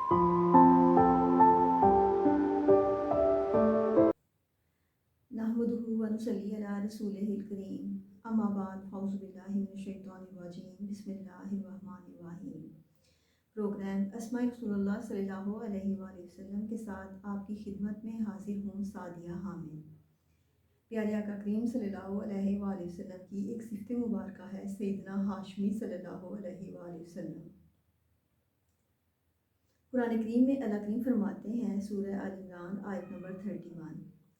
नहमदुहु व नुसल्ली अला रसूलिहिल करीम अम्मा बाद फ़ौज़ु बिल्लाहि मिनश शैतानिर रजीम बिस्मिल्लाहिर रहमानिर रहीम। प्रोग्राम अस्माए रसूलुल्लाह सल्लल्लाहु अलैहि वसल्लम के साथ आपकी खिदमत में हाजिर हूँ सादिया हामिद। प्यारे आका करीम सल्लल्लाहु अलैहि वसल्लम की एक सिफ़त मुबारक है सैयदना हाशमी सल्लल्लाहु अलैहि वसल्लम। कुरान करीम में अल्लाह करीम फरमाते हैं सूरह आल इमरान आयत नंबर 31,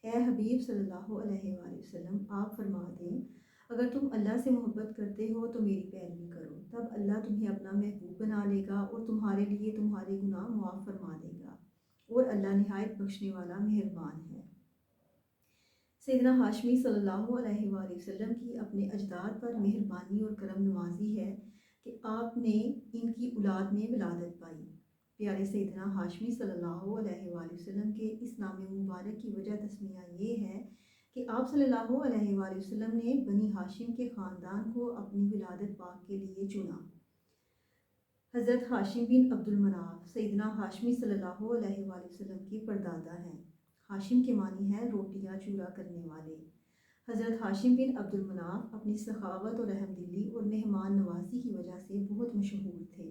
ए हबीब सल्लल्लाहु अलैहि वसल्लम आप फरमा दें, अगर तुम अल्लाह से मोहब्बत करते हो तो मेरी पैरवी करो, तब अल्लाह तुम्हें अपना महबूब बना लेगा और तुम्हारे लिए तुम्हारे गुनाह मुआफ़ फरमा देगा, और अल्लाह निहायत बख्शने वाला मेहरबान है। सैयदना हाशमी सल्लल्लाहु अलैहि वसल्लम की अपने अजदाद पर मेहरबानी और करम नवाजी है कि आपने इनकी औलाद में विलादत पाई। प्यारे सैयदना हाशमी सल्लल्लाहु अलैहि वसल्लम के इस नाम मुबारक की वजह तस्मिया ये है कि आप सल्लल्लाहु अलैहि वसल्लम ने बनी हाशिम के ख़ानदान को अपनी विलादत पाक के लिए चुना। हज़रत हाशिम बिन अब्दुल मनाफ सैयदना हाशमी सल्लल्लाहु अलैहि वसल्लम के परदादा हैं। हाशिम के मानी है रोटियां चूरा करने वाले। हज़रत हाशिम बिन अब्दुल मनाफ अपनी सखावत और रहमदिली और मेहमान नवाजी की वजह से बहुत मशहूर थे।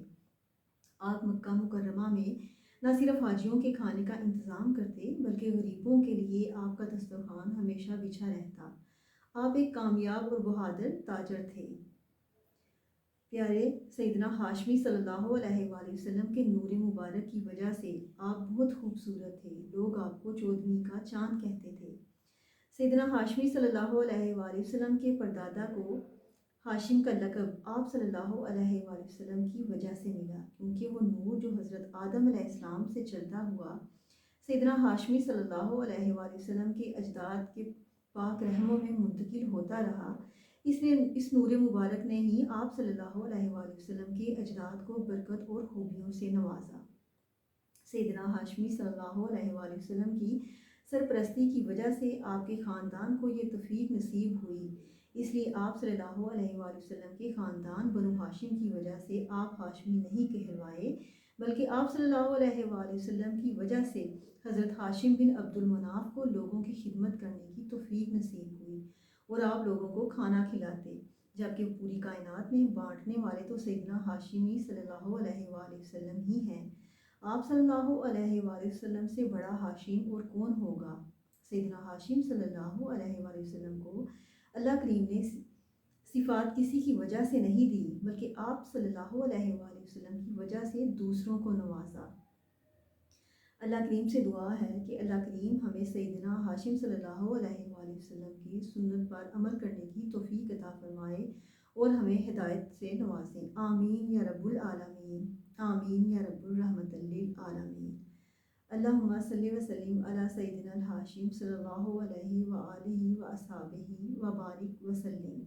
आप मक्का मुकर्रमा में न सिर्फ हाजियों के खाने का इंतज़ाम करते बल्कि गरीबों के लिए आपका दस्तरखान हमेशा बिछा रहता। आप एक कामयाब और बहादुर ताजर थे। प्यारे सैयदना हाशमी सल्लल्लाहु अलैहि वसल्लम के नूर मुबारक की वजह से आप बहुत खूबसूरत थे। लोग आपको चौदहवीं का चाँद कहते थे। सैयदना हाशमी सल्लल्लाहु अलैहि वसल्लम के परदादा को हाशिम का लक़ब आप सल्लल्लाहु अलैहि वसल्लम की वजह से मिला, क्योंकि वो नूर जो हज़रत आदम अलैहिस्सलाम से चलता हुआ सैयदना हाशमी सल्लल्लाहु अलैहि वसल्लम के अजदाद के पाक रहमों में मुंतकिल होता रहा। इसलिए इस नूर मुबारक ने ही आप सल्लल्लाहु अलैहि वसल्लम के अजदाद को बरकत और खूबियों से नवाजा। सैयदना हाशमी सल्लल्लाहु अलैहि वसल्लम की सरपरस्ती की वजह से आपके ख़ानदान को ये तौफ़ीक नसीब हुई। इसलिए आप सल्लल्लाहु अलैहि वसल्लम के ख़ानदान बनु हाशिम की वजह से आप हाशमी नहीं कहलवाए, बल्कि आप सल्लल्लाहु अलैहि वसल्लम की वजह से हज़रत हाशिम बिन अब्दुल मनाफ को लोगों की खिदमत करने की तौफ़ीक नसीब हुई और आप लोगों को खाना खिलाते, जबकि पूरी कायनात में बांटने वाले तो सैयदना हाशिमी सल्लल्लाहु अलैहि वसल्लम ही हैं। आप सल्लल्लाहु अलैहि वसल्लम से बड़ा हाशिम और कौन होगा। सैयदना हाशिम सल्लल्लाहु अलैहि वसल्लम को अल्लाह करीम ने सिफ़ात किसी की वजह से नहीं दी, बल्कि आप सल्लल्लाहु अलैहि वसल्लम की वजह से दूसरों को नवाजा। अल्लाह करीम से दुआ है कि अल्लाह करीम हमें सैयदना हाशिम सल्लल्लाहु अलैहि वसल्लम की सुन्नत पर अमल करने की तौफ़ीक अता फरमाए और हमें हिदायत से नवाजें। आमीन या रब्बुल आलमीन, आमीन या रब्बुर रहमतल लिल आलमीन। अल्लाहुम्मा सल्लि व सल्लिम अला सय्यिदिना हाशिम सल्लल्लाहु अलैहि व आलिहि व अस्हाबिही व बारिक व सल्लिम।